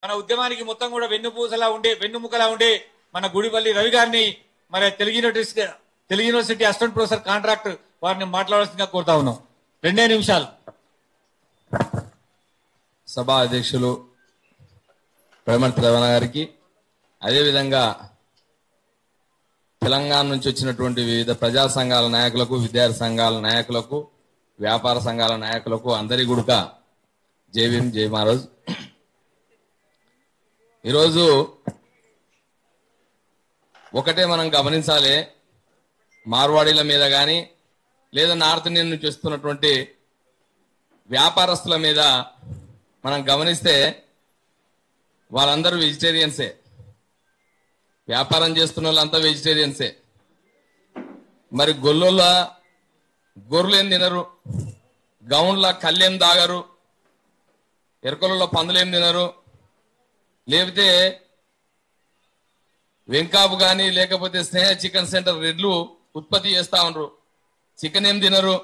మన ఉద్యమానికి మొత్తం కూడా వెన్నుముకలా ఉండే మన గుడిపల్లి రవి గారిని మరి Telugu university assistant professor contract వారిని మాట్లాడాల్సిందిగా కోరుతా ఉన్నాం. 2 నిమిషాలు. సభా అధ్యక్షులు ప్రేమర్తి రమణ గారికి, అదేవిధంగా తెలంగాణ నుంచి వచ్చినటువంటి వివిధ ప్రజా సంఘాల నాయకులకు, విద్యార్థి సంఘాల నాయకులకు, వ్యాపార సంఘాల నాయకులకు అందరి గుడుక జై భీమ్, జై మహారాజ్. ఈరోజు ఒకటే మనం గమనించాలి, మార్వాడీల మీద కానీ లేదా నార్త్ ఇండియన్ నుంచి వస్తున్నటువంటి వ్యాపారస్తుల మీద మనం గమనిస్తే వాళ్ళందరూ వెజిటేరియన్సే. వ్యాపారం చేస్తున్న వాళ్ళంతా వెజిటేరియన్సే. మరి గొల్లోళ్ళ గొర్రెలేం తినరు, గౌన్ల కళ్ళేం దాగరు, ఎరకలలో పందులేం తినరు, లేకపోతే వెంకాపు కానీ లేకపోతే స్నేహ చికెన్ సెంటర్ రెడ్లు ఉత్పత్తి చేస్తా ఉన్నారు, చికెన్ ఏం తినరు.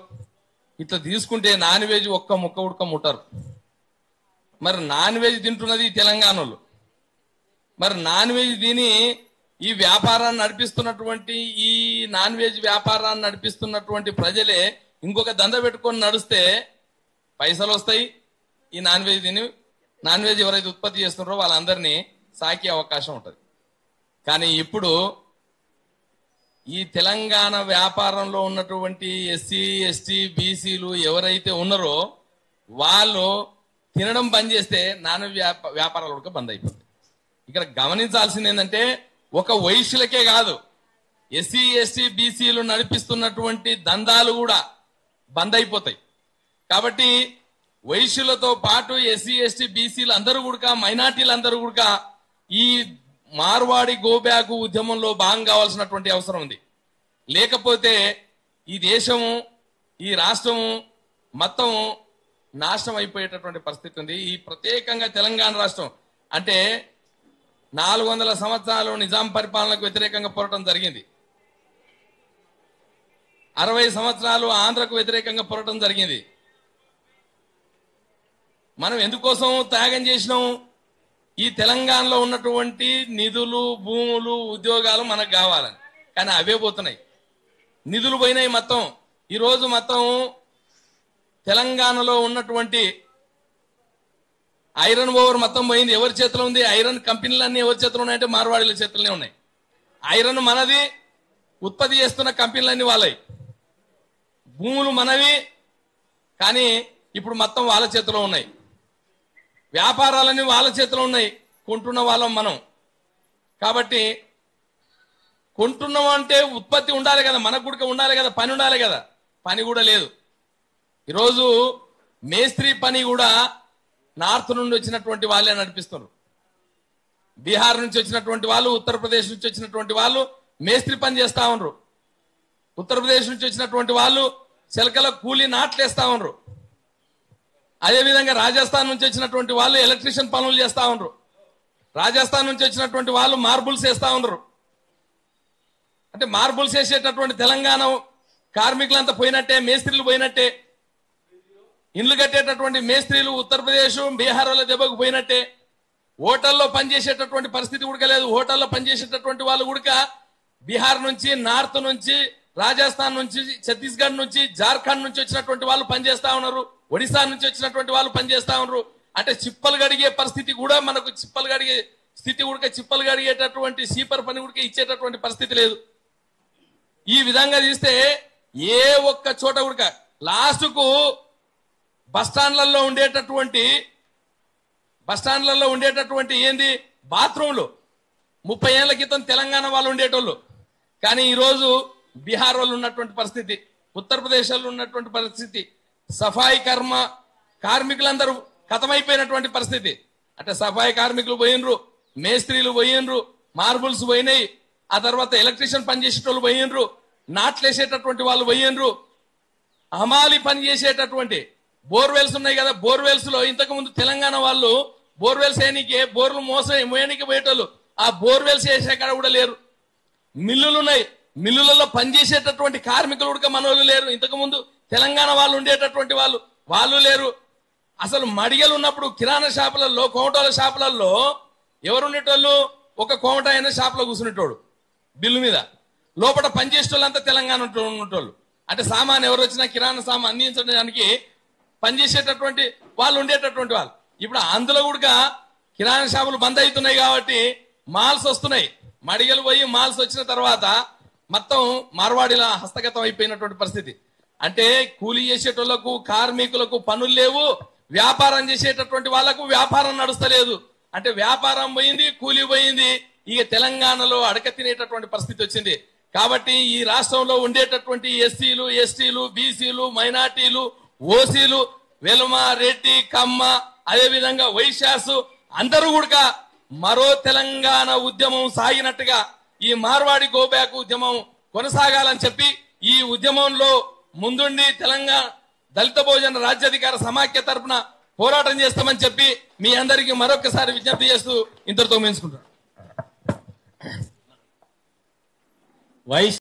ఇట్లా తీసుకుంటే నాన్ వెజ్ ఒక్క ముక్క ఉడక ముట్టరు. మరి నాన్ వెజ్ తింటున్నది తెలంగాణలో. మరి నాన్ వెజ్ తిని ఈ వ్యాపారాన్ని నడిపిస్తున్నటువంటి, ఈ నాన్ వెజ్ వ్యాపారాన్ని నడిపిస్తున్నటువంటి ప్రజలే ఇంకొక దంద పెట్టుకొని నడిస్తే పైసలు వస్తాయి. ఈ నాన్ వెజ్ తిని, నాన్ వెజ్ ఎవరైతే ఉత్పత్తి చేస్తున్నారో వాళ్ళందరినీ సాకే అవకాశం ఉంటుంది. కానీ ఇప్పుడు ఈ తెలంగాణ వ్యాపారంలో ఉన్నటువంటి ఎస్సీ, ఎస్టీ, బీసీలు ఎవరైతే ఉన్నారో వాళ్ళు తినడం బంద్ చేస్తే నాన్ వ్యాపారాలు కూడా బంద్ అయిపోతాయి. ఇక్కడ గమనించాల్సింది ఏంటంటే, ఒక వైశ్యులకే కాదు, ఎస్సీ, ఎస్టీ, బీసీలు నడిపిస్తున్నటువంటి దందాలు కూడా బంద్ అయిపోతాయి. కాబట్టి వైశ్యులతో పాటు ఎస్సీ, ఎస్టీ, బీసీలు అందరూ కూడా, మైనార్టీలు అందరూ కూడా ఈ మార్వాడి గోబ్యాక్ ఉద్యమంలో భాగం కావాల్సినటువంటి అవసరం ఉంది. లేకపోతే ఈ దేశము, ఈ రాష్ట్రము మొత్తం నాశనం అయిపోయేటటువంటి పరిస్థితి ఉంది. ఈ ప్రత్యేకంగా తెలంగాణ రాష్ట్రం అంటే 400 సంవత్సరాలు నిజాం పరిపాలనకు వ్యతిరేకంగా పోరాటం జరిగింది. 60 సంవత్సరాలు ఆంధ్రకు వ్యతిరేకంగా పోరాటం జరిగింది. మనం ఎందుకోసం త్యాగం చేసినాం? ఈ తెలంగాణలో ఉన్నటువంటి నిధులు, భూములు, ఉద్యోగాలు మనకు కావాలని. కానీ అవే పోతున్నాయి, నిధులు పోయినాయి మొత్తం. ఈరోజు మొత్తం తెలంగాణలో ఉన్నటువంటి ఐరన్ ఓవర్ మొత్తం పోయింది. ఎవరి చేతిలో ఉంది? ఐరన్ కంపెనీలన్నీ ఎవరి చేతిలో ఉన్నాయంటే మార్వాడీల చేతుల్లోనే ఉన్నాయి. ఐరన్ మనది, ఉత్పత్తి చేస్తున్న కంపెనీలన్నీ వాళ్ళవి. భూములు మనవి, కానీ ఇప్పుడు మొత్తం వాళ్ళ చేతిలో ఉన్నాయి. వ్యాపారాలన్నీ వాళ్ళ చేతిలో ఉన్నాయి, కొంటున్న వాళ్ళం మనం. కాబట్టి కొంటున్నాం అంటే ఉత్పత్తి ఉండాలి కదా, మనకు కూడా ఉండాలి కదా, పని ఉండాలి కదా. పని కూడా లేదు. ఈరోజు మేస్త్రి పని కూడా నార్త్ నుండి వచ్చినటువంటి వాళ్ళే నడిపిస్తున్నారు. బీహార్ నుంచి వచ్చినటువంటి వాళ్ళు, ఉత్తరప్రదేశ్ నుంచి వచ్చినటువంటి వాళ్ళు మేస్త్రి పని చేస్తా ఉన్నారు. ఉత్తరప్రదేశ్ నుంచి వచ్చినటువంటి వాళ్ళు చిలకల కూలి నాట్లేస్తా ఉన్నారు. అదేవిధంగా రాజస్థాన్ నుంచి వచ్చినటువంటి వాళ్ళు ఎలక్ట్రీషియన్ పనులు చేస్తా ఉన్నారు. రాజస్థాన్ నుంచి వచ్చినటువంటి వాళ్ళు మార్బుల్స్ వేస్తా ఉన్నారు. అంటే మార్బుల్స్ వేసేటటువంటి తెలంగాణ కార్మికులంతా పోయినట్టే, మేస్త్రీలు పోయినట్టే. ఇండ్లు కట్టేటటువంటి మేస్త్రీలు ఉత్తరప్రదేశ్, బీహార్ వాళ్ళ దెబ్బకు పోయినట్టే. హోటల్లో పనిచేసేటటువంటి పరిస్థితి కూడా లేదు. హోటల్లో పనిచేసేటటువంటి వాళ్ళు కూడా బీహార్ నుంచి, నార్త్ నుంచి, రాజస్థాన్ నుంచి, ఛత్తీస్గఢ్ నుంచి, జార్ఖండ్ నుంచి వచ్చినటువంటి వాళ్ళు పనిచేస్తా ఉన్నారు. ఒడిశా నుంచి వచ్చినటువంటి వాళ్ళు పనిచేస్తా ఉన్నారు. అంటే చిప్పలు గడిగే పరిస్థితి కూడా మనకు, చిప్పలు గడిగే స్థితి కూడా, చిప్పలు గడిగేటటువంటి సీపర్ పని కూడా ఇచ్చేటటువంటి పరిస్థితి లేదు. ఈ విధంగా తీస్తే ఏ ఒక్క చోట కూడా లాస్ట్కు బస్టాండ్లలో ఉండేటటువంటి ఏంది బాత్రూంలు 30 ఏళ్ల క్రితం తెలంగాణ వాళ్ళు ఉండేటోళ్ళు. కానీ ఈరోజు బీహార్ వాళ్ళు ఉన్నటువంటి పరిస్థితి, ఉత్తరప్రదేశ్ వాళ్ళు ఉన్నటువంటి పరిస్థితి, సఫాయి కార్మికులందరూ ఖతమైపోయినటువంటి పరిస్థితి. అంటే సఫాయి కార్మికులు పోయినరు, మేస్త్రీలు పోయినరు, మార్బుల్స్ పోయినాయి. ఆ తర్వాత ఎలక్ట్రీషియన్ పనిచేసేటోళ్ళు పోయినరు, నాట్లేసేటటువంటి వాళ్ళు పోయినరు, హమాలి పని చేసేటటువంటి బోర్వెల్స్ ఉన్నాయి కదా, బోర్వెల్స్ లో ఇంతకు ముందు తెలంగాణ వాళ్ళు బోర్వెల్స్ వేయనికే, బోర్లు మోయనికి పోయేటోళ్ళు. ఆ బోర్వెల్స్ వేసే కాడ కూడా లేరు. మిల్లులు ఉన్నాయి, మిల్లులలో పనిచేసేటటువంటి కార్మికులు కూడా మనోళ్ళు లేరు. ఇంతకు ముందు తెలంగాణ వాళ్ళు ఉండేటటువంటి వాళ్ళు లేరు. అసలు మడిగలు ఉన్నప్పుడు కిరాణా షాపులలో కోమటోల షాపులలో ఎవరుండేటోళ్ళు? ఒక కోమట అయిన షాపులో కూర్చునేటోడు బిల్లు మీద, లోపల పనిచేసేటోళ్ళంతా తెలంగాణ ఉన్నటోళ్ళు. అంటే సామాన్ ఎవరు వచ్చినా కిరాణా సామాన్ అందించడానికి పనిచేసేటటువంటి వాళ్ళు ఉండేటటువంటి వాళ్ళు. ఇప్పుడు అందులో కూడా కిరాణా షాపులు బంద్ అవుతున్నాయి కాబట్టి మాల్స్ వస్తున్నాయి. మడిగలు పోయి మాల్స్ వచ్చిన తర్వాత మొత్తం మార్వాడిల హస్తగతం అయిపోయినటువంటి పరిస్థితి. అంటే కూలీ చేసేటోళ్లకు, కార్మికులకు పనులు లేవు, వ్యాపారం చేసేటటువంటి వాళ్లకు వ్యాపారం నడుస్తలేదు. అంటే వ్యాపారం పోయింది, కూలీ పోయింది. ఇక తెలంగాణలో అడక తినేటటువంటి పరిస్థితి వచ్చింది. కాబట్టి ఈ రాష్ట్రంలో ఉండేటటువంటి ఎస్సీలు, ఎస్టీలు, బీసీలు, మైనార్టీలు, ఓసీలు, వెలుమ, రెడ్డి, కమ్మ, అదే విధంగా వైశ్యాసు అందరూ కూడా మరో తెలంగాణ ఉద్యమం సాగినట్టుగా ఈ మార్వాడి గోబ్యాక్ ఉద్యమం కొనసాగాలని చెప్పి ఈ ఉద్యమంలో ముందుండి తెలంగాణ దళిత బహుజన రాజ్యాధికార సమాఖ్య తరఫున పోరాటం చేస్తామని చెప్పి మీ అందరికీ మరొకసారి విజ్ఞప్తి చేస్తూ ఇంతటితో ముగించుకుంటాను.